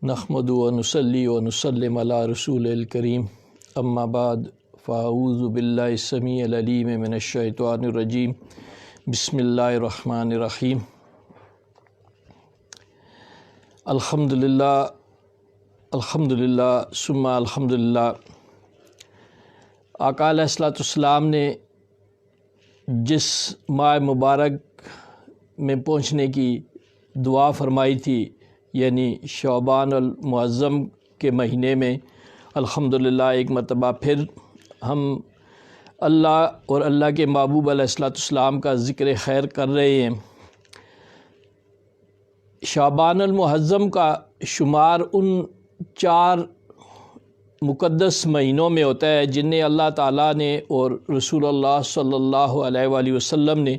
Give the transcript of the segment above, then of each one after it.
نحمد و نصلی و نسلم علی رسول الکریم اما بعد فاعوذ باللہ السمیع العلیم من الشیطان الرجیم بسم اللہ الرحمن الرحیم الحمدللہ ثم الحمدللہ۔ آقا علیہ الصلوۃ والسلام نے جس ماہ مبارک میں پہنچنے کی دعا فرمائی تھی، یعنی شعبان المعظم کے مہینے میں الحمدللہ ایک مرتبہ پھر ہم اللہ اور اللہ کے محبوب علیہ الصلوۃ والسلام کا ذکر خیر کر رہے ہیں۔ شعبان المعظم کا شمار ان 4 مقدس مہینوں میں ہوتا ہے جنہیں اللہ تعالیٰ نے اور رسول اللہ صلی اللہ علیہ وآلہ وسلم نے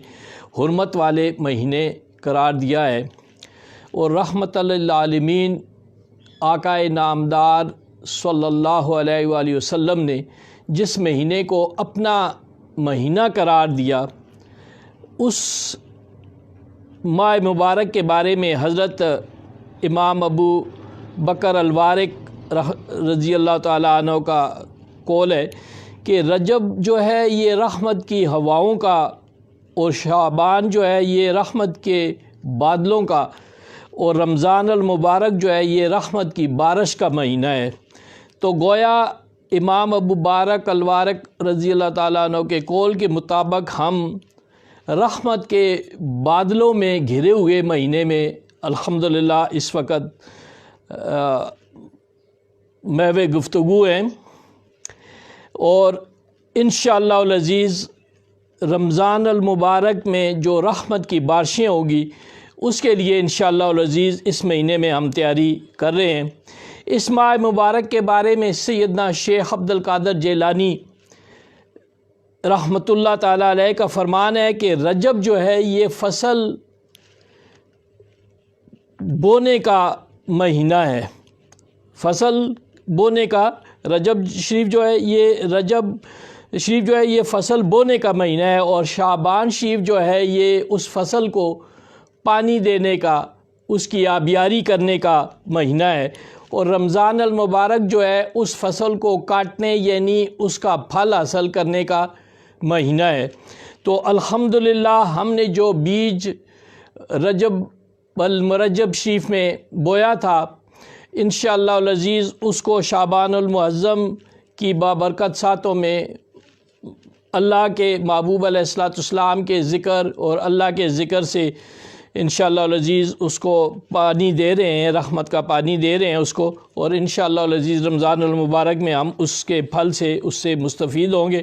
حرمت والے مہینے قرار دیا ہے، اور رحمت للعالمین آقا نامدار صلی اللہ علیہ وآلہ وسلم نے جس مہینے کو اپنا مہینہ قرار دیا، اس ماہ مبارک کے بارے میں حضرت امام ابو بکر الوارق رضی اللہ تعالیٰ عنہ کا قول ہے کہ رجب جو ہے یہ رحمت کی ہواؤں کا، اور شعبان جو ہے یہ رحمت کے بادلوں کا، اور رمضان المبارک جو ہے یہ رحمت کی بارش کا مہینہ ہے۔ تو گویا امام ابو بکر الوارق رضی اللہ تعالیٰ عنہ کے قول کے مطابق ہم رحمت کے بادلوں میں گھرے ہوئے مہینے میں الحمدللہ اس وقت محو گفتگو ہیں، اور انشاءاللہ العزیز رمضان المبارک میں جو رحمت کی بارشیں ہوگی اس کے لیے انشاءاللہ العزیز اس مہینے میں ہم تیاری کر رہے ہیں۔ اس ماہ مبارک کے بارے میں سیدنا شیخ عبد القادر جیلانی رحمۃ اللہ تعالیٰ علیہ کا فرمان ہے کہ رجب جو ہے یہ فصل بونے کا مہینہ ہے۔ فصل بونے کا رجب شریف جو ہے یہ فصل بونے کا مہینہ ہے، اور شعبان شریف جو ہے یہ اس فصل کو پانی دینے کا، اس کی آبیاری کرنے کا مہینہ ہے، اور رمضان المبارک جو ہے اس فصل کو کاٹنے یعنی اس کا پھل حاصل کرنے کا مہینہ ہے۔ تو الحمدللہ ہم نے جو بیج رجب المرجب شریف میں بویا تھا، انشاءاللہ العزیز اس کو شعبان المعظم کی بابرکت ساتوں میں اللہ کے محبوب علیہ الصلوۃ والسلام کے ذکر اور اللہ کے ذکر سے انشاءاللہ العزیز اس کو پانی دے رہے ہیں، رحمت کا پانی دے رہے ہیں اس کو، اور انشاءاللہ العزیز رمضان المبارک میں ہم اس کے پھل سے اس سے مستفید ہوں گے۔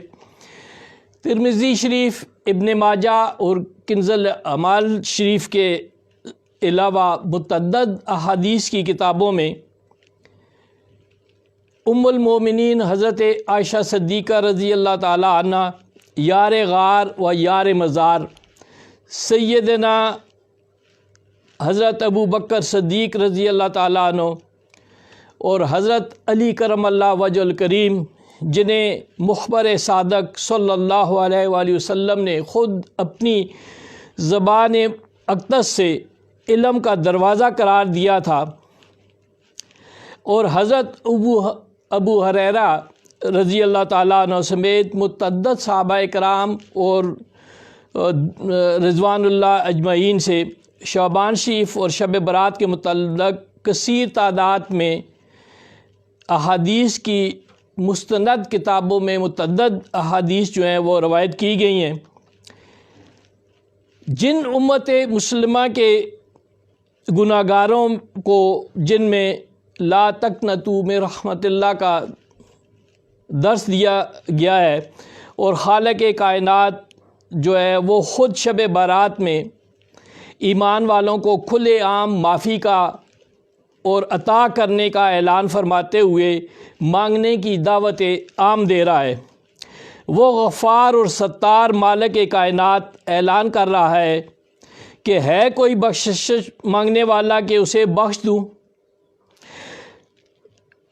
ترمذی شریف، ابن ماجہ اور کنز الاعمال شریف کے علاوہ متعدد احادیث کی کتابوں میں ام المومنین حضرت عائشہ صدیقہ رضی اللہ تعالی عنہ، یار غار و یار مزار سیدنا حضرت ابو بکر صدیق رضی اللہ تعالیٰ عنہ، اور حضرت علی کرم اللہ وجہ الکریم جنہیں مخبر صادق صلی اللہ علیہ وآلہ وسلم نے خود اپنی زبان اقدس سے علم کا دروازہ قرار دیا تھا، اور حضرت ابو ہریرہ رضی اللہ تعالیٰ عنہ سمیت متعدد صحابہ کرام اور رضوان اللہ اجمعین سے شعبان شریف اور شب برات کے متعلق کثیر تعداد میں احادیث کی مستند کتابوں میں متعدد احادیث جو ہیں وہ روایت کی گئی ہیں۔ جن امت مسلمہ کے گناہ گاروں کو، جن میں لا تقنطوا من رحمت اللہ کا درس دیا گیا ہے، اور خالق کائنات جو ہے وہ خود شب برات میں ایمان والوں کو کھلے عام معافی کا اور عطا کرنے کا اعلان فرماتے ہوئے مانگنے کی دعوت عام دے رہا ہے۔ وہ غفار اور ستار مالک کائنات اعلان کر رہا ہے کہ ہے کوئی بخشش مانگنے والا کہ اسے بخش دوں،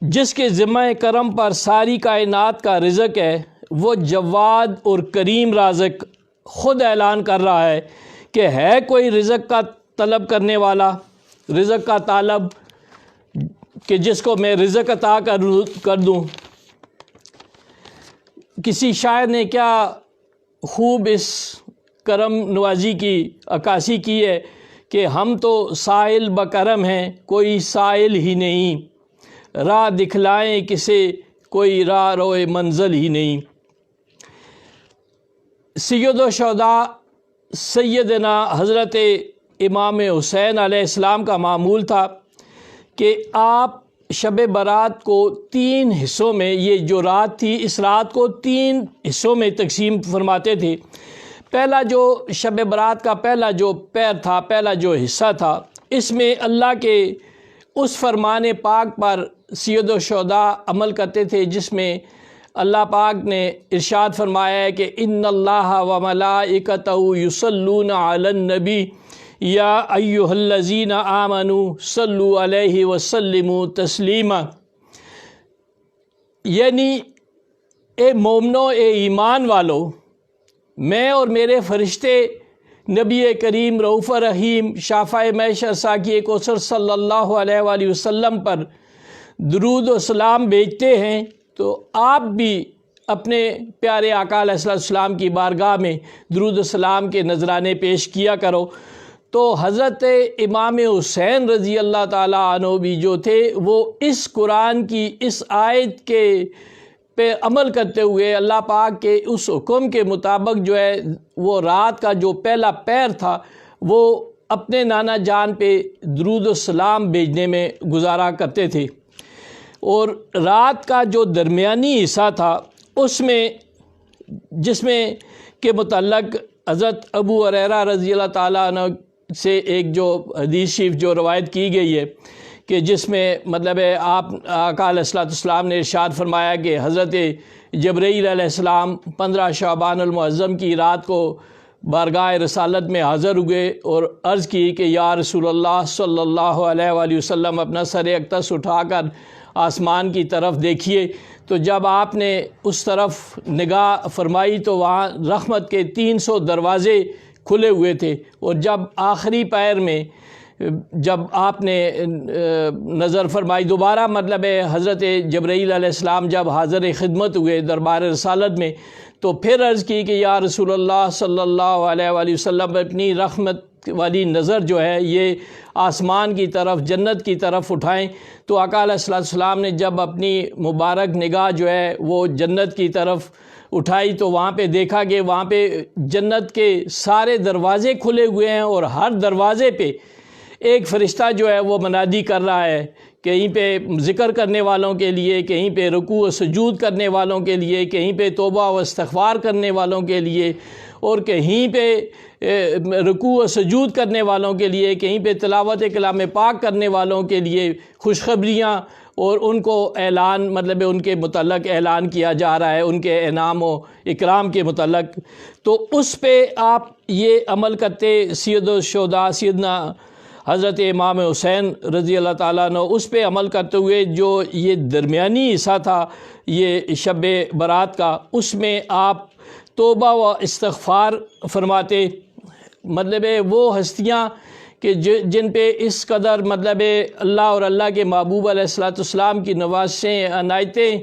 جس کے ذمہ کرم پر ساری کائنات کا رزق ہے۔ وہ جواد اور کریم رازق خود اعلان کر رہا ہے کہ ہے کوئی رزق کا طلب کرنے والا، رزق کا طالب، کہ جس کو میں رزق عطا کر دوں۔ کسی شاعر نے کیا خوب اس کرم نوازی کی عکاسی کی ہے کہ ہم تو سائل بکرم ہیں، کوئی سائل ہی نہیں، راہ دکھلائیں کسے کوئی راہ روئے منزل ہی نہیں۔ سید الشہداء سیدنا حضرت امام حسین علیہ السلام کا معمول تھا کہ آپ شب برات کو 3 حصوں میں، یہ جو رات تھی اس رات کو 3 حصوں میں تقسیم فرماتے تھے۔ پہلا جو شب برات کا پہلا جو پیر تھا، پہلا جو حصہ تھا، اس میں اللہ کے اس فرمان پاک پر سید الشہداء عمل کرتے تھے جس میں اللہ پاک نے ارشاد فرمایا ہے کہ ان اللہ و ملائکتہ یصلون علی النبی یا ایھا الذین آمنوا صلوا علیہ وسلموا تسلیما، یعنی اے مومنو، اے ایمان والو، میں اور میرے فرشتے نبی کریم رؤوف رحیم شافع محشر ساقی کوثر صلی اللہ علیہ وآلہ وسلم پر درود و سلام بھیجتے ہیں، تو آپ بھی اپنے پیارے آقا علیہ السلام کی بارگاہ میں درود و سلام کے نذرانے پیش کیا کرو۔ تو حضرت امام حسین رضی اللہ تعالیٰ عنہ بھی جو تھے وہ اس قرآن کی اس آیت کے پہ عمل کرتے ہوئے اللہ پاک کے اس حکم کے مطابق جو ہے وہ رات کا جو پہلا پیر تھا وہ اپنے نانا جان پہ درود و سلام بھیجنے میں گزارا کرتے تھے۔ اور رات کا جو درمیانی حصہ تھا اس میں، جس میں کے متعلق حضرت ابو ہریرہ رضی اللہ تعالیٰ عنہ سے ایک جو حدیث شریف جو روایت کی گئی ہے کہ جس میں مطلب ہے آپ آقا علیہ السلام نے ارشاد فرمایا کہ حضرت جبرائیل علیہ السلام 15 شعبان المعظم کی رات کو بارگاہ رسالت میں حاضر ہوئے اور عرض کی کہ یا رسول اللہ صلی اللہ علیہ وآلہ وسلم اپنا سر اقدس اٹھا کر آسمان کی طرف دیکھیے۔ تو جب آپ نے اس طرف نگاہ فرمائی تو وہاں رحمت کے 300 دروازے کھلے ہوئے تھے، اور جب آخری پیر میں جب آپ نے نظر فرمائی دوبارہ، مطلب ہے حضرت جبرائیل علیہ السلام جب حاضر خدمت ہوئے دربار رسالت میں، تو پھر عرض کی کہ یا رسول اللہ صلی اللہ علیہ وآلہ وسلم اپنی رحمت والی نظر جو ہے یہ آسمان کی طرف، جنت کی طرف اٹھائیں۔ تو آقا علیہ السلام نے جب اپنی مبارک نگاہ جو ہے وہ جنت کی طرف اٹھائی تو وہاں پہ دیکھا کہ وہاں پہ جنت کے سارے دروازے کھلے ہوئے ہیں، اور ہر دروازے پہ ایک فرشتہ جو ہے وہ منادی کر رہا ہے، کہیں پہ ذکر کرنے والوں کے لیے، کہیں پہ رکوع و سجود کرنے والوں کے لیے، کہیں پہ توبہ و استغفار کرنے والوں کے لیے، اور کہیں پہ رکوع و سجود کرنے والوں کے لیے، کہیں پہ تلاوت کلام پاک کرنے والوں کے لیے خوشخبریاں اور ان کو اعلان، مطلب ان کے متعلق اعلان کیا جا رہا ہے ان کے انعام و اکرام کے متعلق۔ تو اس پہ آپ یہ عمل کرتے، سید الشہداء سیدنا حضرت امام حسین رضی اللہ تعالیٰ عنہ اس پہ عمل کرتے ہوئے جو یہ درمیانی حصہ تھا یہ شب برات کا، اس میں آپ توبہ و استغفار فرماتے۔ مطلب وہ ہستیاں کہ جن پہ اس قدر مطلب اللہ اور اللہ کے محبوب علیہ السلام کی نوازشیں، عنایتیں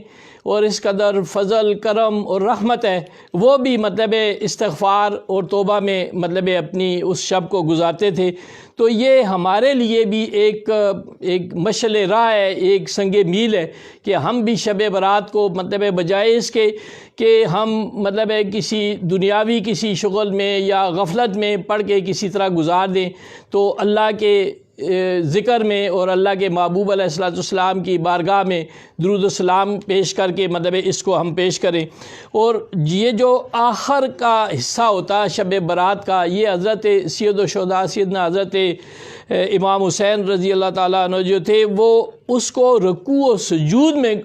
اور اس قدر فضل، کرم اور رحمت ہے، وہ بھی مطلب استغفار اور توبہ میں مطلب اپنی اس شب کو گزارتے تھے۔ تو یہ ہمارے لیے بھی ایک مشعل راہ ہے، ایک سنگ میل ہے کہ ہم بھی شب برات کو مطلب بجائے اس کے کہ ہم مطلب کسی دنیاوی کسی شغل میں یا غفلت میں پڑھ کے کسی طرح گزار دیں، تو اللہ کے ذکر میں اور اللہ کے محبوب علیہ السلام کی بارگاہ میں درود و سلام پیش کر کے مطلب اس کو ہم پیش کریں۔ اور یہ جو آخر کا حصہ ہوتا ہے شب برات کا، یہ حضرت سید الشہداء سیدنا حضرت امام حسین رضی اللہ تعالیٰ عنہ جو تھے وہ اس کو رکوع و سجود میں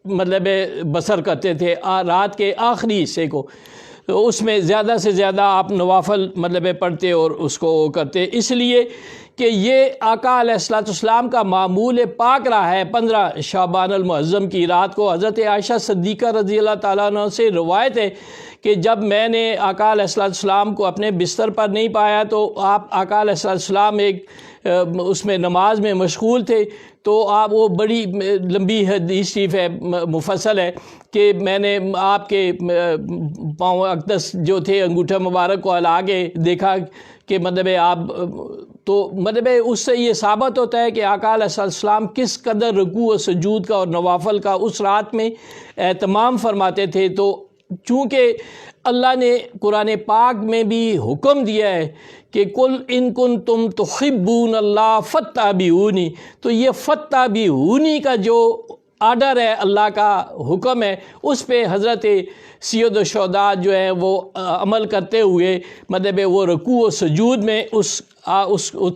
مطلب بسر کرتے تھے رات کے آخری حصے کو۔ تو اس میں زیادہ سے زیادہ آپ نوافل مطلب پڑھتے اور اس کو کرتے، اس لیے کہ یہ آقا علیہ السلام کا معمول پاک رہا ہے۔ 15 شعبان المعظم کی رات کو حضرت عائشہ صدیقہ رضی اللہ تعالیٰ عنہ سے روایت ہے کہ جب میں نے آقا علیہ السلام کو اپنے بستر پر نہیں پایا تو آپ آقا علیہ السلام ایک اس میں نماز میں مشغول تھے، تو آپ وہ بڑی لمبی حدیث شریف ہے، مفصل ہے کہ میں نے آپ کے پاؤں اقدس جو تھے انگوٹھا مبارک کو ہلا کے دیکھا کہ مطلب آپ تو مطلب اس سے یہ ثابت ہوتا ہے کہ آقا علیہ السلام کس قدر رکوع و سجود کا اور نوافل کا اس رات میں اہتمام فرماتے تھے۔ تو چونکہ اللہ نے قرآن پاک میں بھی حکم دیا ہے کہ کل ان کنتم تحبون اللہ فاتبعونی، تو یہ فاتبعونی کا جو آرڈر ہے، اللہ کا حکم ہے، اس پہ حضرت سید الشہداء جو ہے وہ عمل کرتے ہوئے مطلب وہ رکوع و سجود میں اس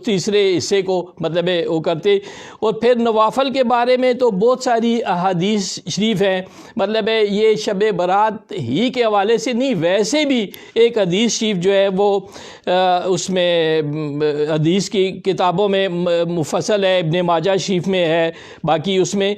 تیسرے حصے کو مطلب وہ کرتے۔ اور پھر نوافل کے بارے میں تو بہت ساری احادیث شریف ہیں، مطلب یہ شب برات ہی کے حوالے سے نہیں، ویسے بھی ایک حدیث شریف جو ہے وہ اس میں حدیث کی کتابوں میں مفصل ہے، ابن ماجہ شریف میں ہے، باقی اس میں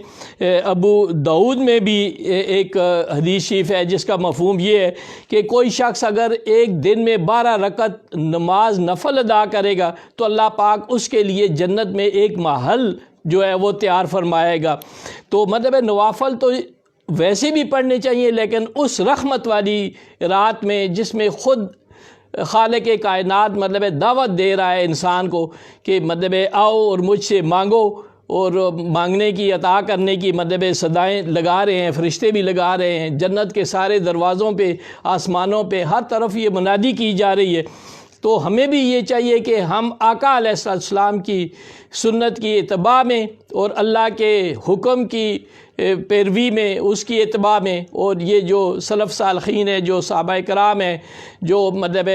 ابو داؤد میں بھی ایک حدیث شریف ہے جس کا مفہوم یہ ہے کہ کوئی شخص اگر ایک دن میں 12 رکعت نماز نفل ادا کرے گا تو اللہ پاک اس کے لیے جنت میں ایک محل جو ہے وہ تیار فرمائے گا۔ تو مطلب نوافل تو ویسے بھی پڑھنے چاہیے، لیکن اس رحمت والی رات میں جس میں خود خالق کائنات مطلب دعوت دے رہا ہے انسان کو کہ مطلب آؤ اور مجھ سے مانگو، اور مانگنے کی عطا کرنے کی مطلب صدائیں لگا رہے ہیں، فرشتے بھی لگا رہے ہیں، جنت کے سارے دروازوں پہ، آسمانوں پہ، ہر طرف یہ منادی کی جا رہی ہے۔ تو ہمیں بھی یہ چاہیے کہ ہم آقا علیہ السلام کی سنت کی اتباع میں اور اللہ کے حکم کی پیروی میں، اس کی اتباع میں، اور یہ جو سلف صالحین ہیں، جو صحابہ کرام ہیں، جو مطلب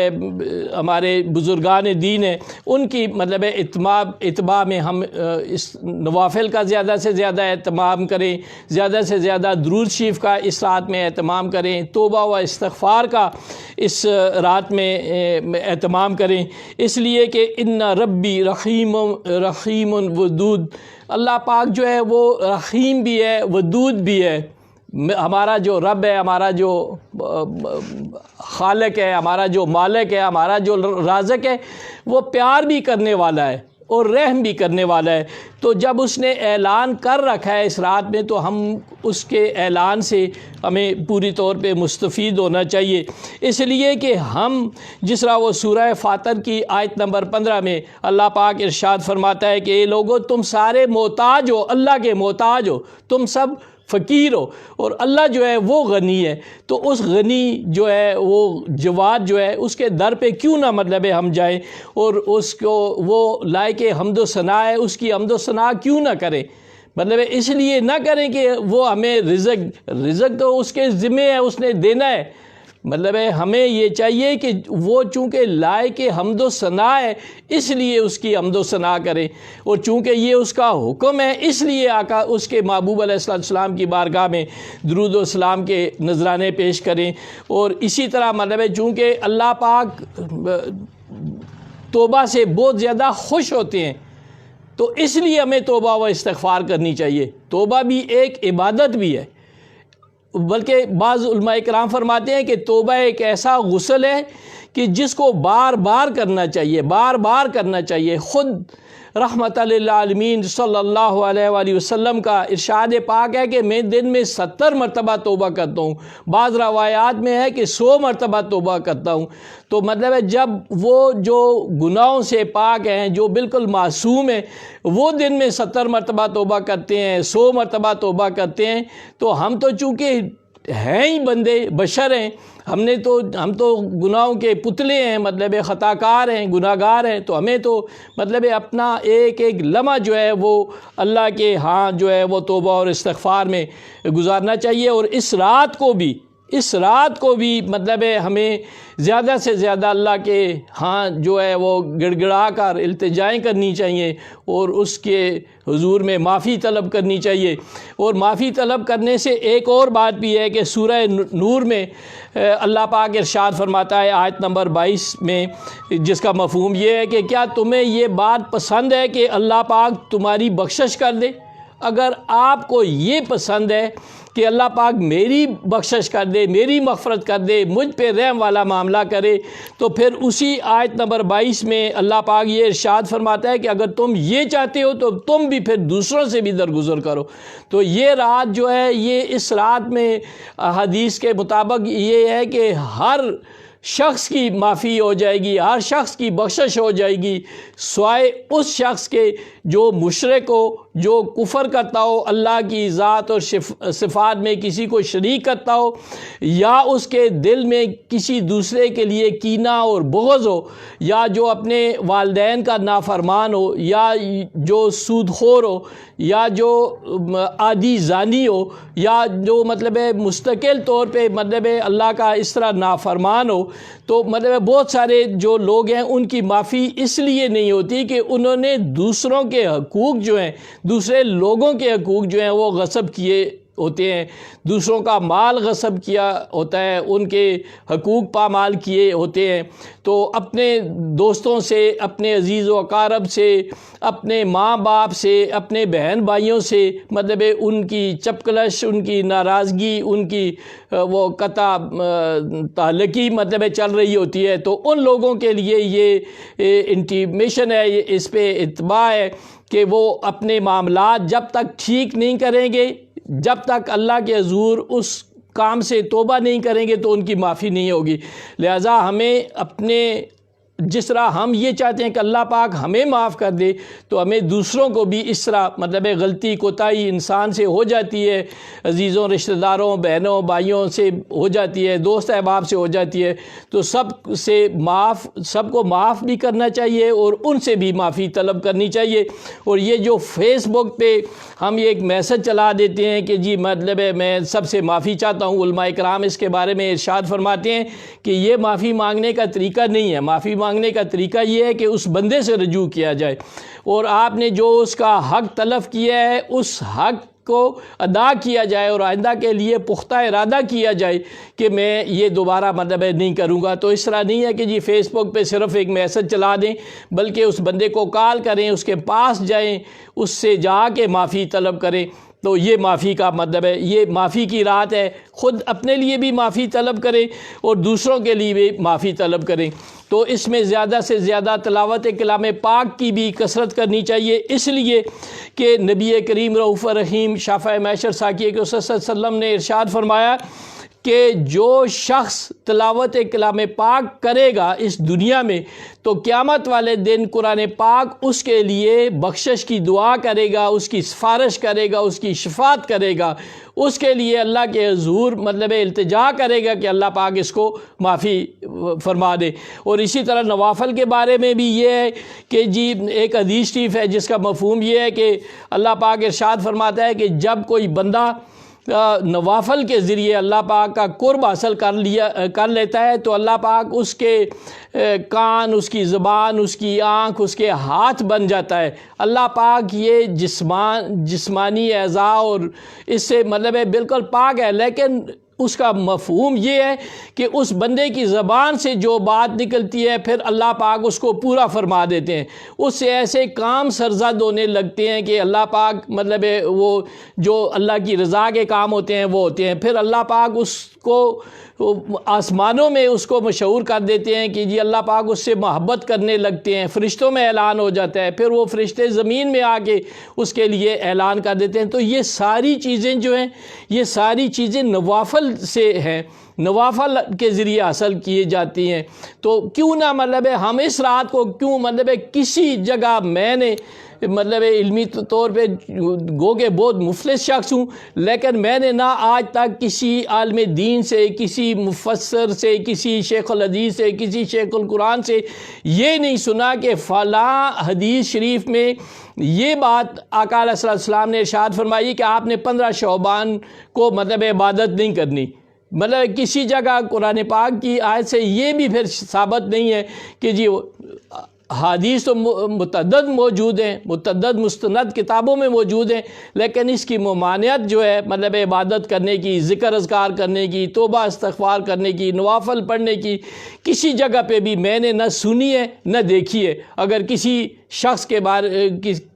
ہمارے بزرگان دین ہیں، ان کی مطلب اتباع میں ہم اس نوافل کا زیادہ سے زیادہ اہتمام کریں، زیادہ سے زیادہ درود شریف کا اس رات میں اہتمام کریں، توبہ و استغفار کا اس رات میں اہتمام کریں، اس لیے کہ ان ربی رحیم ودود، اللہ پاک جو ہے وہ رحیم بھی ہے، ودود بھی ہے۔ ہمارا جو رب ہے، ہمارا جو خالق ہے، ہمارا جو مالک ہے، ہمارا جو رازق ہے، وہ پیار بھی کرنے والا ہے اور رحم بھی کرنے والا ہے۔ تو جب اس نے اعلان کر رکھا ہے اس رات میں، تو ہم اس کے اعلان سے ہمیں پوری طور پہ مستفید ہونا چاہیے، اس لیے کہ ہم جس طرح وہ سورہ فاطر کی آیت نمبر 15 میں اللہ پاک ارشاد فرماتا ہے کہ اے لوگو تم سارے محتاج ہو، اللہ کے محتاج ہو، تم سب فقیر ہو، اور اللہ جو ہے وہ غنی ہے۔ تو اس غنی جو ہے وہ جواد جو ہے اس کے در پہ کیوں نہ مطلب ہم جائیں اور اس کو وہ لائق حمد و ثنا ہے، اس کی حمد و ثنا کیوں نہ کریں؟ مطلب اس لیے نہ کریں کہ وہ ہمیں رزق تو اس کے ذمہ ہے، اس نے دینا ہے، مطلب ہمیں یہ چاہیے کہ وہ چونکہ لائق حمد و ثنا ہے اس لیے اس کی حمد و ثنا کریں، اور چونکہ یہ اس کا حکم ہے اس لیے آقا اس کے محبوب علیہ السلام کی بارگاہ میں درود و سلام کے نذرانے پیش کریں۔ اور اسی طرح مطلب چونکہ اللہ پاک توبہ سے بہت زیادہ خوش ہوتے ہیں، تو اس لیے ہمیں توبہ و استغفار کرنی چاہیے۔ توبہ بھی ایک عبادت بھی ہے، بلکہ بعض علماء کرام فرماتے ہیں کہ توبہ ایک ایسا غسل ہے کہ جس کو بار بار کرنا چاہیے، بار بار کرنا چاہیے۔ خود رحمت للعالمین صلی اللہ علیہ وآلہ وسلم کا ارشاد پاک ہے کہ میں دن میں 70 مرتبہ توبہ کرتا ہوں، بعض روایات میں ہے کہ 100 مرتبہ توبہ کرتا ہوں۔ تو مطلب ہے جب وہ جو گناہوں سے پاک ہیں، جو بالکل معصوم ہیں، وہ دن میں 70 مرتبہ توبہ کرتے ہیں، 100 مرتبہ توبہ کرتے ہیں، تو ہم تو چونکہ ہیں ہی بندے بشر ہیں، ہم تو گناہوں کے پتلے ہیں، مطلب خطا کار ہیں، گناہ گار ہیں، تو ہمیں تو مطلب اپنا ایک ایک لمحہ جو ہے وہ اللہ کے ہاں جو ہے وہ توبہ اور استغفار میں گزارنا چاہیے۔ اور اس رات کو بھی مطلب ہمیں زیادہ سے زیادہ اللہ کے ہاں جو ہے وہ گڑ گڑا کر التجائیں کرنی چاہیے اور اس کے حضور میں معافی طلب کرنی چاہیے۔ اور معافی طلب کرنے سے ایک اور بات بھی ہے کہ سورہ نور میں اللہ پاک ارشاد فرماتا ہے آیت نمبر 22 میں، جس کا مفہوم یہ ہے کہ کیا تمہیں یہ بات پسند ہے کہ اللہ پاک تمہاری بخشش کر دے؟ اگر آپ کو یہ پسند ہے کہ اللہ پاک میری بخشش کر دے، میری مغفرت کر دے، مجھ پہ رحم والا معاملہ کرے، تو پھر اسی آیت نمبر 22 میں اللہ پاک یہ ارشاد فرماتا ہے کہ اگر تم یہ چاہتے ہو تو تم بھی پھر دوسروں سے بھی درگزر کرو۔ تو یہ رات جو ہے، یہ اس رات میں حدیث کے مطابق یہ ہے کہ ہر شخص کی معافی ہو جائے گی، ہر شخص کی بخشش ہو جائے گی، سوائے اس شخص کے جو مشرک ہو، جو کفر کرتا ہو، اللہ کی ذات اور صفات میں کسی کو شریک کرتا ہو، یا اس کے دل میں کسی دوسرے کے لیے کینہ اور بغض ہو، یا جو اپنے والدین کا نافرمان ہو، یا جو سود خور ہو، یا جو عادی زانی ہو، یا جو مطلب مستقل طور پہ مطلب اللہ کا اس طرح نافرمان ہو۔ تو مطلب بہت سارے جو لوگ ہیں ان کی معافی اس لیے نہیں ہوتی کہ انہوں نے دوسروں کے حقوق جو ہیں، دوسرے لوگوں کے حقوق جو ہیں وہ غصب کیے ہوتے ہیں، دوسروں کا مال غصب کیا ہوتا ہے، ان کے حقوق پامال کیے ہوتے ہیں۔ تو اپنے دوستوں سے، اپنے عزیز و اقارب سے، اپنے ماں باپ سے، اپنے بہن بھائیوں سے مطلب ان کی چپکلش، ان کی ناراضگی، ان کی وہ قطع تعلقی مطلب چل رہی ہوتی ہے، تو ان لوگوں کے لیے یہ انٹیمیشن ہے، یہ اس پہ اتباع ہے کہ وہ اپنے معاملات جب تک ٹھیک نہیں کریں گے، جب تک اللہ کے حضور اس کام سے توبہ نہیں کریں گے تو ان کی معافی نہیں ہوگی۔ لہٰذا ہمیں اپنے جس طرح ہم یہ چاہتے ہیں کہ اللہ پاک ہمیں معاف کر دے، تو ہمیں دوسروں کو بھی اس طرح مطلب غلطی کوتاہی انسان سے ہو جاتی ہے، عزیزوں، رشتہ داروں، بہنوں، بھائیوں سے ہو جاتی ہے، دوست احباب سے ہو جاتی ہے، تو سب کو معاف بھی کرنا چاہیے اور ان سے بھی معافی طلب کرنی چاہیے۔ اور یہ جو فیس بک پہ ہم یہ ایک میسج چلا دیتے ہیں کہ جی مطلب میں سب سے معافی چاہتا ہوں، علماء کرام اس کے بارے میں ارشاد فرماتے ہیں کہ یہ معافی مانگنے کا طریقہ نہیں ہے۔ معافی مانگنے کا طریقہ یہ ہے کہ اس بندے سے رجوع کیا جائے، اور آپ نے جو اس کا حق تلف کیا ہے اس حق کو ادا کیا جائے، اور آئندہ کے لیے پختہ ارادہ کیا جائے کہ میں یہ دوبارہ مطلب نہیں کروں گا۔ تو اس طرح نہیں ہے کہ جی فیس بک پہ صرف ایک میسج چلا دیں، بلکہ اس بندے کو کال کریں، اس کے پاس جائیں، اس سے جا کے معافی طلب کریں۔ تو یہ معافی کا مطلب ہے، یہ معافی کی رات ہے، خود اپنے لیے بھی معافی طلب کریں اور دوسروں کے لیے بھی معافی طلب کریں۔ تو اس میں زیادہ سے زیادہ تلاوت کلام پاک کی بھی کثرت کرنی چاہیے، اس لیے کہ نبی کریم رؤوف رحیم شافع معشر ساقی کہ صلی اللہ علیہ وسلم نے ارشاد فرمایا کہ جو شخص تلاوت کلام پاک کرے گا اس دنیا میں، تو قیامت والے دن قرآن پاک اس کے لیے بخشش کی دعا کرے گا، اس کی سفارش کرے گا، اس کی شفاعت کرے گا، اس کے لیے اللہ کے حضور مطلب التجا کرے گا کہ اللہ پاک اس کو معافی فرما دے۔ اور اسی طرح نوافل کے بارے میں بھی یہ ہے کہ جی ایک حدیث شریف ہے جس کا مفہوم یہ ہے کہ اللہ پاک ارشاد فرماتا ہے کہ جب کوئی بندہ نوافل کے ذریعے اللہ پاک کا قرب حاصل کر لیتا ہے، تو اللہ پاک اس کے کان، اس کی زبان، اس کی آنکھ، اس کے ہاتھ بن جاتا ہے۔ اللہ پاک یہ جسمانی اعضاء اور اس سے مطلب ہے بالکل پاک ہے، لیکن اس کا مفہوم یہ ہے کہ اس بندے کی زبان سے جو بات نکلتی ہے پھر اللہ پاک اس کو پورا فرما دیتے ہیں، اس سے ایسے کام سرزد ہونے لگتے ہیں کہ اللہ پاک مطلب وہ جو اللہ کی رضا کے کام ہوتے ہیں وہ ہوتے ہیں، پھر اللہ پاک اس کو آسمانوں میں اس کو مشہور کر دیتے ہیں کہ جی اللہ پاک اس سے محبت کرنے لگتے ہیں، فرشتوں میں اعلان ہو جاتا ہے، پھر وہ فرشتے زمین میں آ کے اس کے لیے اعلان کر دیتے ہیں۔ تو یہ ساری چیزیں جو ہیں، یہ ساری چیزیں نوافل سے ہیں، نوافل کے ذریعے حاصل کیے جاتی ہیں۔ تو کیوں نہ مطلب ہے ہم اس رات کو کیوں مطلب ہے کسی جگہ، میں نے مطلب علمی طور پہ گو کہ بہت مفلس شخص ہوں، لیکن میں نے نہ آج تک کسی عالم دین سے، کسی مفسر سے، کسی شیخ الحدیث سے، کسی شیخ القرآن سے یہ نہیں سنا کہ فلاں حدیث شریف میں یہ بات آقا علیہ السلام نے ارشاد فرمائی کہ آپ نے 15 شعبان کو مطلب عبادت نہیں کرنی۔ مطلب کسی جگہ قرآن پاک کی آیت سے یہ بھی پھر ثابت نہیں ہے کہ جی حدیث تو متعدد موجود ہیں، متعدد مستند کتابوں میں موجود ہیں، لیکن اس کی ممانعت جو ہے مطلب عبادت کرنے کی، ذکر اذکار کرنے کی، توبہ استغفار کرنے کی، نوافل پڑھنے کی، کسی جگہ پہ بھی میں نے نہ سنی ہے نہ دیکھی ہے۔ اگر کسی شخص کے بارے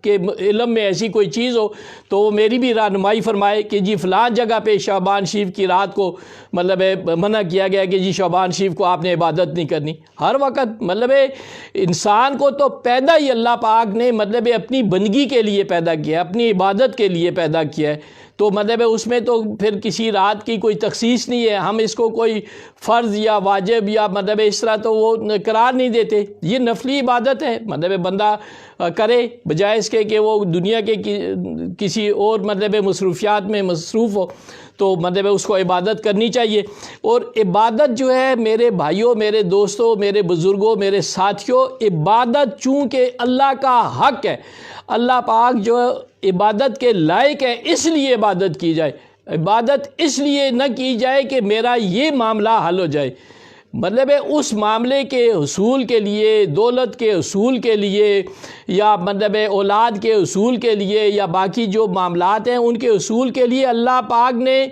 کے علم میں ایسی کوئی چیز ہو تو وہ میری بھی رہنمائی فرمائے کہ جی فلاں جگہ پہ شعبان شریف کی رات کو مطلب ہے منع کیا گیا کہ جی شعبان شریف کو آپ نے عبادت نہیں کرنی۔ ہر وقت مطلب ہے انسان کو تو پیدا ہی اللہ پاک نے مطلب ہے اپنی بندگی کے لیے پیدا کیا، اپنی عبادت کے لیے پیدا کیا ہے، تو مطلب ہے اس میں تو پھر کسی رات کی کوئی تخصیص نہیں ہے، ہم اس کو کوئی فرض یا واجب یا مطلب اس طرح تو وہ قرار نہیں دیتے۔ یہ نفلی عبادت ہے، مطلب بندہ کرے بجائے اس کے کہ وہ دنیا کے کسی اور مطلب مصروفیات میں مصروف ہو، تو مطلب اس کو عبادت کرنی چاہیے۔ اور عبادت جو ہے میرے بھائیوں، میرے دوستوں، میرے بزرگوں، میرے ساتھیوں، عبادت چونکہ اللہ کا حق ہے، اللہ پاک جو عبادت کے لائق ہے، اس لیے عبادت کی جائے۔ عبادت اس لیے نہ کی جائے کہ میرا یہ معاملہ حل ہو جائے، مطلب ہے اس معاملے کے حصول کے لیے، دولت کے حصول کے لیے، یا مطلب اولاد کے حصول کے لیے، یا باقی جو معاملات ہیں ان کے حصول کے لیے اللہ پاک نے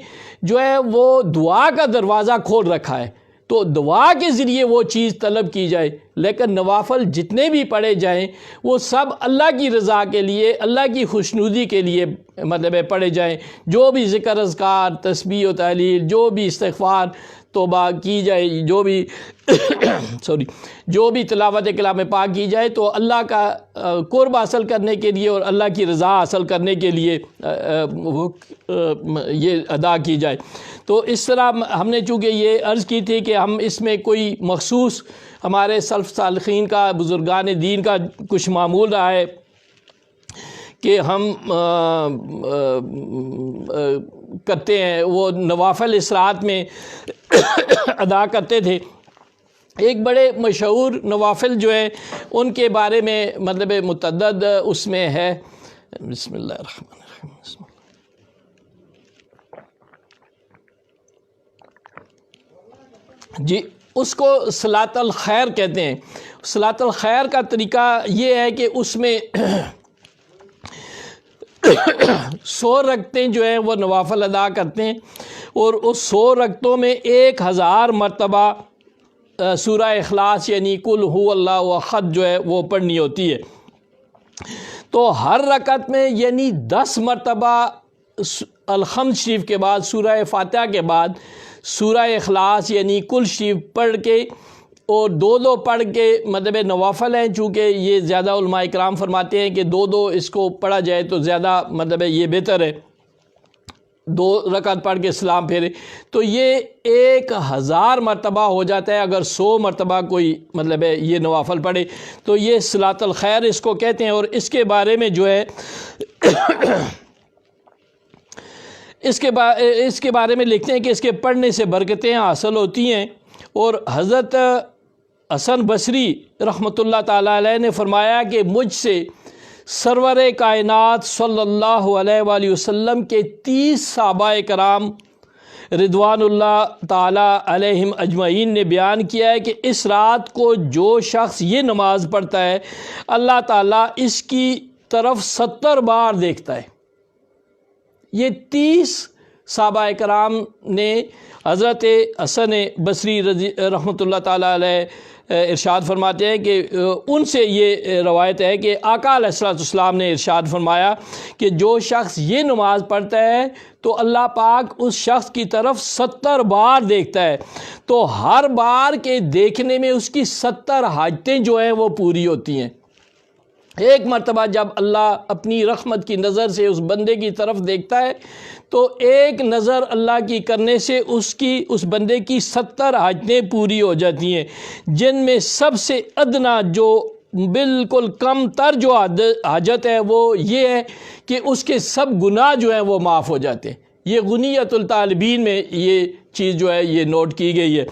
جو ہے وہ دعا کا دروازہ کھول رکھا ہے، تو دعا کے ذریعے وہ چیز طلب کی جائے۔ لیکن نوافل جتنے بھی پڑھے جائیں وہ سب اللہ کی رضا کے لیے، اللہ کی خوشنودی کے لیے مطلب پڑھے جائیں۔ جو بھی ذکر اذکار، تسبیح و تحلیل، جو بھی استغفار توبہ کی جائے، جو بھی جو بھی تلاوت کلام پاک کی جائے تو اللہ کا قرب حاصل کرنے کے لیے اور اللہ کی رضا حاصل کرنے کے لیے یہ ادا کی جائے۔ تو اس طرح ہم نے چونکہ یہ عرض کی تھی کہ ہم اس میں کوئی مخصوص ہمارے سلف صالحین کا، بزرگان دین کا کچھ معمول رہا ہے کہ ہم کرتے ہیں، وہ نوافل اس رات میں ادا کرتے تھے۔ ایک بڑے مشہور نوافل جو ہیں ان کے بارے میں مطلب متعدد اس میں ہے۔ بسم اللہ الرحمن الرحیم۔ جی، اس کو صلاۃ الخیر کہتے ہیں۔ صلاۃ الخیر کا طریقہ یہ ہے کہ اس میں 100 رکعتیں جو ہیں وہ نوافل ادا کرتے ہیں، اور اس 100 رکعتوں میں 1000 مرتبہ سورہ اخلاص یعنی قل هو اللہ احد جو ہے وہ پڑھنی ہوتی ہے۔ تو ہر رکعت میں یعنی 10 مرتبہ الحمد شریف کے بعد، سورہ فاتحہ کے بعد سورہ اخلاص یعنی قل شریف پڑھ کے، اور 2 پڑھ کے مطلب نوافل ہیں، چونکہ یہ زیادہ علماء اکرام فرماتے ہیں کہ 2 اس کو پڑھا جائے تو زیادہ مطلب یہ بہتر ہے، 2 رکعت پڑھ کے سلام پھیرے تو یہ 1000 مرتبہ ہو جاتا ہے اگر 100 مرتبہ کوئی مطلب یہ نوافل پڑھے، تو یہ صلاۃ الخیر اس کو کہتے ہیں۔ اور اس کے بارے میں جو ہے اس کے بارے میں لکھتے ہیں کہ اس کے پڑھنے سے برکتیں حاصل ہوتی ہیں، اور حضرت حسن بصری رحمۃ اللہ تعالیٰ علیہ نے فرمایا کہ مجھ سے سرور کائنات صلی اللہ علیہ وآلہ وسلم کے 30 صحابہ کرام رضوان اللہ تعالیٰ علیہم اجمعین نے بیان کیا ہے کہ اس رات کو جو شخص یہ نماز پڑھتا ہے اللہ تعالیٰ اس کی طرف 70 بار دیکھتا ہے۔ یہ 30 صحابہ کرام نے حضرت حسن بصری رحمۃ اللہ تعالیٰ علیہ ارشاد فرماتے ہیں کہ ان سے یہ روایت ہے کہ آقا علیہ الصلوۃ والسلام نے ارشاد فرمایا کہ جو شخص یہ نماز پڑھتا ہے تو اللہ پاک اس شخص کی طرف 70 بار دیکھتا ہے، تو ہر بار کے دیکھنے میں اس کی 70 حاجتیں جو ہیں وہ پوری ہوتی ہیں۔ ایک مرتبہ جب اللہ اپنی رحمت کی نظر سے اس بندے کی طرف دیکھتا ہے تو ایک نظر اللہ کی کرنے سے اس بندے کی 70 حاجتیں پوری ہو جاتی ہیں، جن میں سب سے ادنا جو بالکل کم تر جو حاجت ہے وہ یہ ہے کہ اس کے سب گناہ جو ہیں وہ معاف ہو جاتے ہیں۔ یہ غنیۃ الطالبین میں یہ چیز جو ہے یہ نوٹ کی گئی ہے۔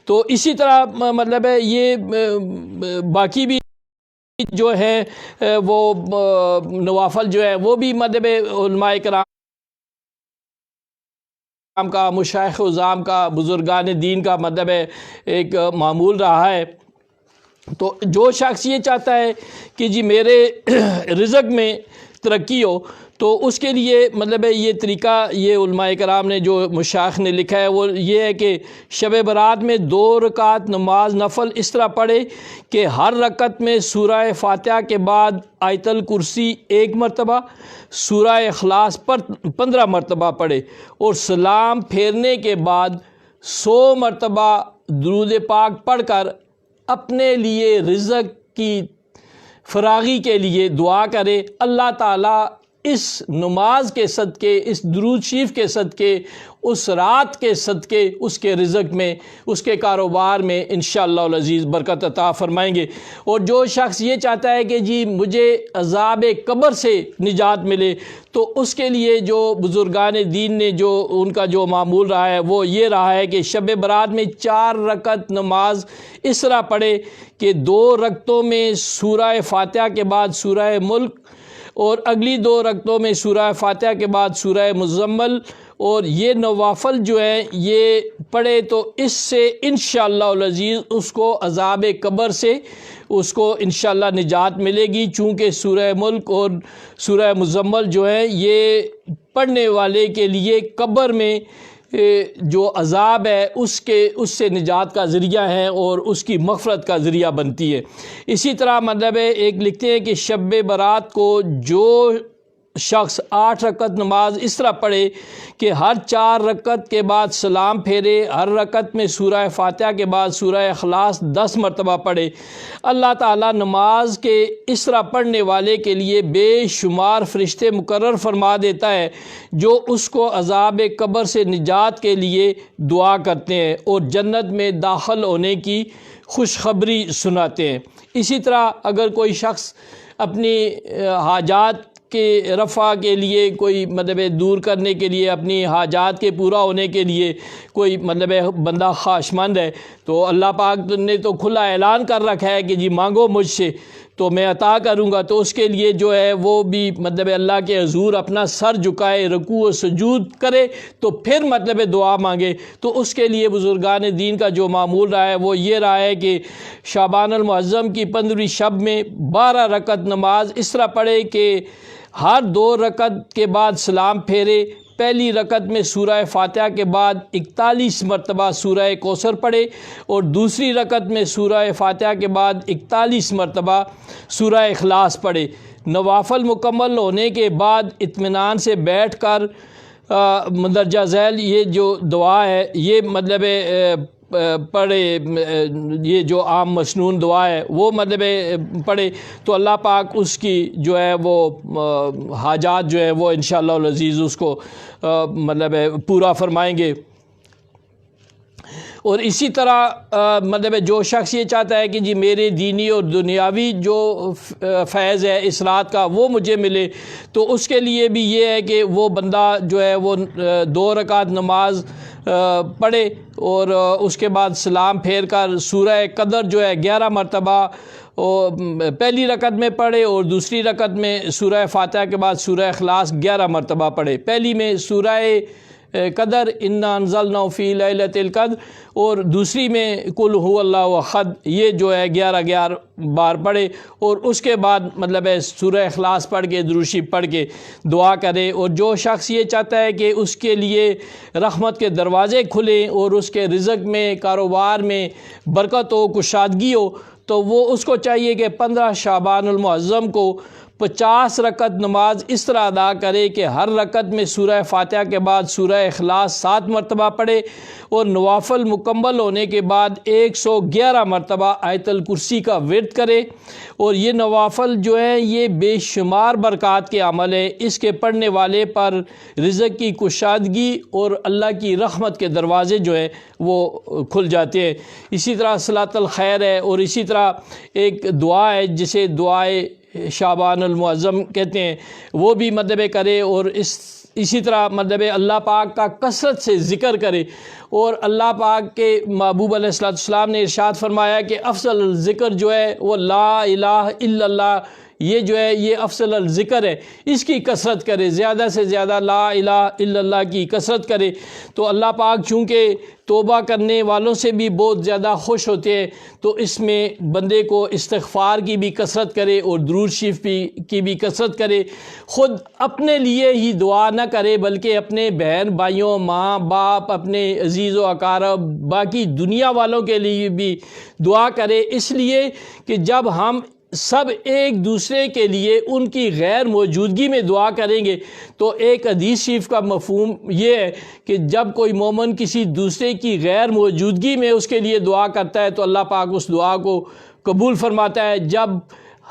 تو اسی طرح مطلب ہے یہ باقی بھی جو ہے وہ نوافل جو ہے وہ بھی مطلب علماء کرام کا، مشایخ عظام کا، بزرگان دین کا مطلب ایک معمول رہا ہے۔ تو جو شخص یہ چاہتا ہے کہ جی میرے رزق میں ترقی ہو تو اس کے لیے مطلب ہے یہ طریقہ یہ علماء کرام نے جو مشائخ نے لکھا ہے وہ یہ ہے کہ شب برات میں 2 رکعت نماز نفل اس طرح پڑھے کہ ہر رکعت میں سورہ فاتحہ کے بعد آیت الکرسی 1 مرتبہ، سورہ اخلاص پر 15 مرتبہ پڑھے، اور سلام پھیرنے کے بعد 100 مرتبہ درود پاک پڑھ کر اپنے لیے رزق کی فراغی کے لیے دعا کرے۔ اللہ تعالیٰ اس نماز کے صدقے، اس درود شریف کے صدقے، اس رات کے صدقے اس کے رزق میں، اس کے کاروبار میں انشاءاللہ العزیز برکت عطا فرمائیں گے۔ اور جو شخص یہ چاہتا ہے کہ جی مجھے عذاب قبر سے نجات ملے، تو اس کے لیے جو بزرگان دین نے جو ان کا جو معمول رہا ہے وہ یہ رہا ہے کہ شب برات میں 4 رکعت نماز اس طرح پڑھے کہ 2 رکعتوں میں سورہ فاتحہ کے بعد سورہ ملک، اور اگلی 2 رکعتوں میں سورہ فاتحہ کے بعد سورہ مزمل، اور یہ نوافل جو ہیں یہ پڑھے تو اس سے انشاءاللہ العزیز اس کو عذاب قبر سے اس کو انشاءاللہ نجات ملے گی، چونکہ سورہ ملک اور سورہ مزمل جو ہیں یہ پڑھنے والے کے لیے قبر میں جو عذاب ہے اس سے نجات کا ذریعہ ہے اور اس کی مغفرت کا ذریعہ بنتی ہے۔ اسی طرح مطلب ہے ایک لکھتے ہیں کہ شب برات کو جو شخص 8 رکعت نماز اس طرح پڑھے کہ ہر 4 رکعت کے بعد سلام پھیرے، ہر رکعت میں سورہ فاتحہ کے بعد سورہ اخلاص 10 مرتبہ پڑھے، اللہ تعالیٰ نماز کے اس طرح پڑھنے والے کے لیے بے شمار فرشتے مقرر فرما دیتا ہے جو اس کو عذاب قبر سے نجات کے لیے دعا کرتے ہیں اور جنت میں داخل ہونے کی خوشخبری سناتے ہیں۔ اسی طرح اگر کوئی شخص اپنی حاجات کے رفع کے لیے کوئی مطلب دور کرنے کے لیے، اپنی حاجات کے پورا ہونے کے لیے کوئی مطلب بندہ خواہش مند ہے، تو اللہ پاک نے تو کھلا اعلان کر رکھا ہے کہ جی مانگو مجھ سے تو میں عطا کروں گا، تو اس کے لیے جو ہے وہ بھی مطلب اللہ کے حضور اپنا سر جھکائے، رکوع و سجود کرے تو پھر مطلب دعا مانگے۔ تو اس کے لیے بزرگان دین کا جو معمول رہا ہے وہ یہ رہا ہے کہ شعبان المعظم کی 15ویں شب میں 12 رکعت نماز اس طرح پڑھے کہ ہر 2 رکعت کے بعد سلام پھیرے، پہلی رکعت میں سورہ فاتحہ کے بعد 41 مرتبہ سورہ کوثر پڑھے، اور دوسری رکعت میں سورہ فاتحہ کے بعد 41 مرتبہ سورہ اخلاص پڑھے۔ نوافل مکمل ہونے کے بعد اطمینان سے بیٹھ کر مندرجہ ذیل یہ جو دعا ہے یہ مطلب پڑھے، یہ جو عام مسنون دعا ہے وہ مطلب پڑھے تو اللہ پاک اس کی جو ہے وہ حاجات جو ہے وہ انشاءاللہ العزیز اس کو مطلب پورا فرمائیں گے۔ اور اسی طرح مطلب جو شخص یہ چاہتا ہے کہ جی میرے دینی اور دنیاوی جو فیض ہے اس رات کا وہ مجھے ملے، تو اس کے لیے بھی یہ ہے کہ وہ بندہ جو ہے وہ 2 رکعت نماز پڑھے اور اس کے بعد سلام پھیر کر سورہ قدر جو ہے 11 مرتبہ پہلی رکعت میں پڑھے، اور دوسری رکعت میں سورہ فاتحہ کے بعد سورہ اخلاص 11 مرتبہ پڑھے۔ پہلی میں سورہ قدر انا انزلناہ فی لیلۃ القدر، اور دوسری میں قل ھو اللہ احد، یہ جو ہے 11 بار پڑھے، اور اس کے بعد مطلب سورہ اخلاص پڑھ کے درود شریف پڑھ کے دعا کرے۔ اور جو شخص یہ چاہتا ہے کہ اس کے لیے رحمت کے دروازے کھلیں اور اس کے رزق میں، کاروبار میں برکت ہو، کشادگی ہو، تو وہ اس کو چاہیے کہ 15 شعبان المعظم کو 50 رکعت نماز اس طرح ادا کرے کہ ہر رکعت میں سورہ فاتحہ کے بعد سورہ اخلاص 7 مرتبہ پڑھے، اور نوافل مکمل ہونے کے بعد 111 مرتبہ آیت الکرسی کا ورد کرے۔ اور یہ نوافل جو ہیں یہ بے شمار برکات کے عمل ہیں، اس کے پڑھنے والے پر رزق کی کشادگی اور اللہ کی رحمت کے دروازے جو ہیں وہ کھل جاتے ہیں۔ اسی طرح صلاۃ الخیر ہے، اور اسی طرح ایک دعا ہے جسے دعائے شعبان المعظم کہتے ہیں، وہ بھی مطلب کرے، اور اسی طرح مطلب اللہ پاک کا کثرت سے ذکر کرے۔ اور اللہ پاک کے محبوب علیہ الصلوۃ والسلام نے ارشاد فرمایا کہ افضل ذکر جو ہے وہ لا الہ الا اللہ، یہ جو ہے یہ افضل الذکر ہے، اس کی کثرت کرے، زیادہ سے زیادہ لا الہ الا اللہ کی کثرت کرے، تو اللہ پاک چونکہ توبہ کرنے والوں سے بھی بہت زیادہ خوش ہوتے ہیں، تو اس میں بندے کو استغفار کی بھی کثرت کرے اور درود شریف کی بھی کثرت کرے، خود اپنے لیے ہی دعا نہ کرے بلکہ اپنے بہن بھائیوں، ماں باپ، اپنے عزیز و اقارب، باقی دنیا والوں کے لیے بھی دعا کرے، اس لیے کہ جب ہم سب ایک دوسرے کے لیے ان کی غیر موجودگی میں دعا کریں گے تو ایک حدیث شریف کا مفہوم یہ ہے کہ جب کوئی مومن کسی دوسرے کی غیر موجودگی میں اس کے لیے دعا کرتا ہے تو اللہ پاک اس دعا کو قبول فرماتا ہے۔ جب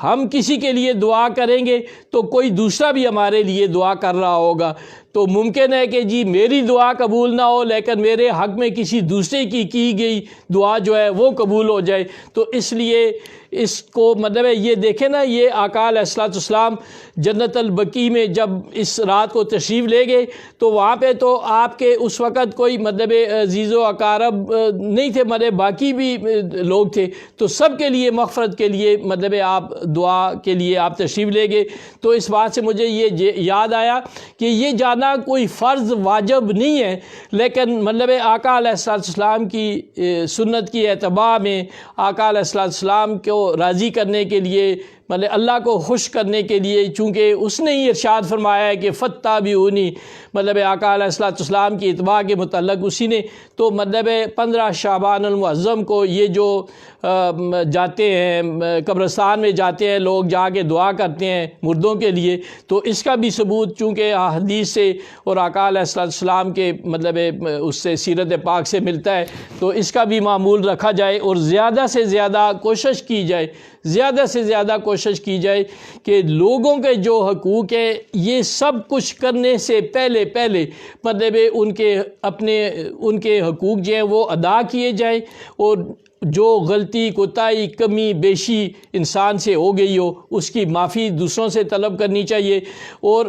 ہم کسی کے لیے دعا کریں گے تو کوئی دوسرا بھی ہمارے لیے دعا کر رہا ہوگا، تو ممکن ہے کہ جی میری دعا قبول نہ ہو لیکن میرے حق میں کسی دوسرے کی گئی دعا جو ہے وہ قبول ہو جائے۔ تو اس لیے اس کو مطلب ہے یہ دیکھیں نا، یہ آقا علیہ الصلوۃ والسلام جنت البقیع میں جب اس رات کو تشریف لے گئے تو وہاں پہ تو آپ کے اس وقت کوئی مطلب عزیز و اقارب نہیں تھے، مطلب باقی بھی لوگ تھے، تو سب کے لیے مغفرت کے لیے مطلب آپ دعا کے لیے آپ تشریف لے گئے۔ تو اس بات سے مجھے یہ یاد آیا کہ یہ جانا کوئی فرض واجب نہیں ہے، لیکن مطلب آقا علیہ الصلوۃ والسلام کی سنت کی اتباع میں آقا علیہ الصلوۃ والسلام کو راضی کرنے کے لیے، مطلب اللہ کو خوش کرنے کے لیے، چونکہ اس نے ہی ارشاد فرمایا ہے کہ فاتبعونی، مطلب آقا علیہ الصلوۃ والسلام کی اتباع کے متعلق اسی نے، تو مطلب 15 شعبان المعظم کو یہ جو جاتے ہیں قبرستان میں جاتے ہیں لوگ، جا کے دعا کرتے ہیں مردوں کے لیے، تو اس کا بھی ثبوت چونکہ حدیث سے اور آقا علیہ الصلوۃ والسلام کے مطلب اس سے سیرت پاک سے ملتا ہے، تو اس کا بھی معمول رکھا جائے اور زیادہ سے زیادہ کوشش کی جائے، زیادہ سے زیادہ کوشش کی جائے کہ لوگوں کے جو حقوق ہیں یہ سب کچھ کرنے سے پہلے مطلب ان کے حقوق جو ہیں وہ ادا کیے جائیں، اور جو غلطی کوتاہی کمی بیشی انسان سے ہو گئی ہو اس کی معافی دوسروں سے طلب کرنی چاہیے، اور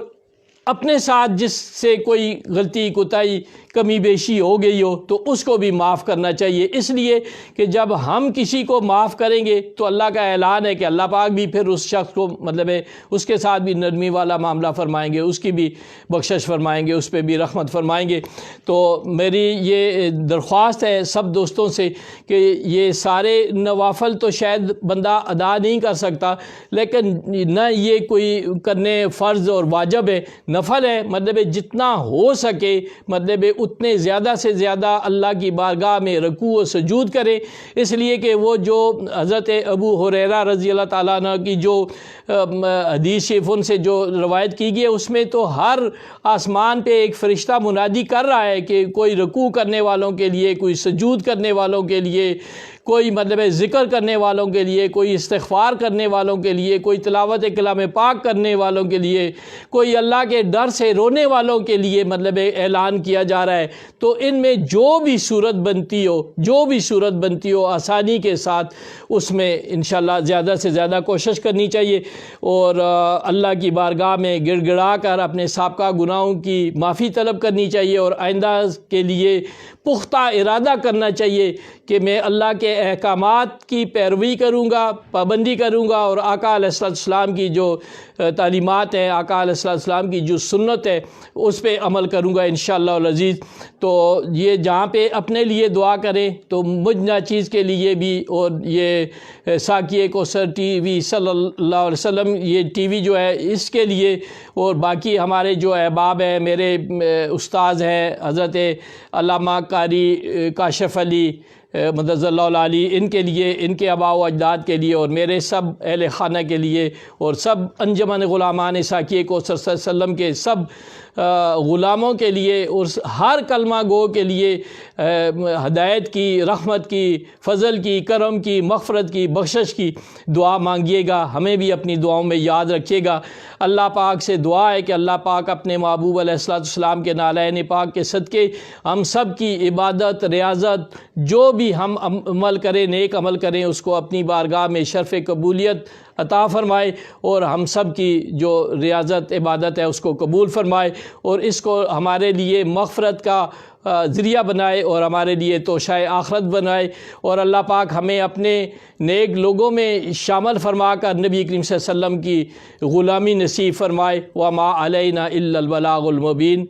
اپنے ساتھ جس سے کوئی غلطی کوتاہی کمی بیشی ہو گئی ہو تو اس کو بھی معاف کرنا چاہیے، اس لیے کہ جب ہم کسی کو معاف کریں گے تو اللہ کا اعلان ہے کہ اللہ پاک بھی پھر اس شخص کو مطلب اس کے ساتھ بھی نرمی والا معاملہ فرمائیں گے، اس کی بھی بخشش فرمائیں گے، اس پہ بھی رحمت فرمائیں گے۔ تو میری یہ درخواست ہے سب دوستوں سے کہ یہ سارے نوافل تو شاید بندہ ادا نہیں کر سکتا، لیکن نہ یہ کوئی کرنے فرض اور واجب ہے، نفل ہے، مطلب جتنا ہو سکے مطلب اتنے زیادہ سے زیادہ اللہ کی بارگاہ میں رکوع و سجود کرے، اس لیے کہ وہ جو حضرت ابو ہریرہ رضی اللہ تعالیٰ عنہ کی جو حدیث شریف ان سے جو روایت کی گئی ہے اس میں تو ہر آسمان پہ ایک فرشتہ منادی کر رہا ہے کہ کوئی رکوع کرنے والوں کے لیے، کوئی سجود کرنے والوں کے لیے، کوئی مطلب ذکر کرنے والوں کے لیے، کوئی استغفار کرنے والوں کے لیے، کوئی تلاوت کلام پاک کرنے والوں کے لیے، کوئی اللہ کے ڈر سے رونے والوں کے لیے مطلب اعلان کیا جا رہا ہے۔ تو ان میں جو بھی صورت بنتی ہو آسانی کے ساتھ اس میں انشاءاللہ زیادہ سے زیادہ کوشش کرنی چاہیے، اور اللہ کی بارگاہ میں گڑ گڑا کر اپنے سابقہ گناہوں کی معافی طلب کرنی چاہیے، اور آئندہ کے لیے پختہ ارادہ کرنا چاہیے کہ میں اللہ کے احکامات کی پیروی کروں گا، پابندی کروں گا، اور آقا علیہ السلام کی جو تعلیمات ہیں، آقا علیہ السلام کی جو سنت ہے اس پہ عمل کروں گا انشاءاللہ العزیز۔ تو یہ جہاں پہ اپنے لیے دعا کریں تو مجھ ناچیز کے لیے بھی، اور یہ ساقی کوثر ٹی وی صلی اللہ علیہ وسلم یہ ٹی وی جو ہے اس کے لیے، اور باقی ہمارے جو احباب ہیں، میرے استاذ ہیں حضرت علامہ قاری کاشف علی مدظر اللہ العالی، ان کے لیے، ان کے آباء و اجداد کے لیے، اور میرے سب اہل خانہ کے لیے، اور سب انجمن غلامان ساقی کوثر صلی اللہ علیہ وسلم کے سب غلاموں کے لیے، اور ہر کلمہ گو کے لیے ہدایت کی، رحمت کی، فضل کی، کرم کی، مغفرت کی، بخشش کی دعا مانگیے گا، ہمیں بھی اپنی دعاؤں میں یاد رکھیے گا۔ اللہ پاک سے دعا ہے کہ اللہ پاک اپنے محبوب علیہ السلام کے نالین پاک کے صدقے ہم سب کی عبادت، ریاضت، جو بھی ہم عمل کریں، نیک عمل کریں، اس کو اپنی بارگاہ میں شرف قبولیت عطا فرمائے اور ہم سب کی جو ریاضت عبادت ہے اس کو قبول فرمائے اور اس کو ہمارے لیے مغفرت کا ذریعہ بنائے اور ہمارے لیے توشہ آخرت بنائے، اور اللہ پاک ہمیں اپنے نیک لوگوں میں شامل فرما کر نبی کریم صلی اللہ علیہ وسلم کی غلامی نصیب فرمائے۔ وما علینا الا البلاغ المبین۔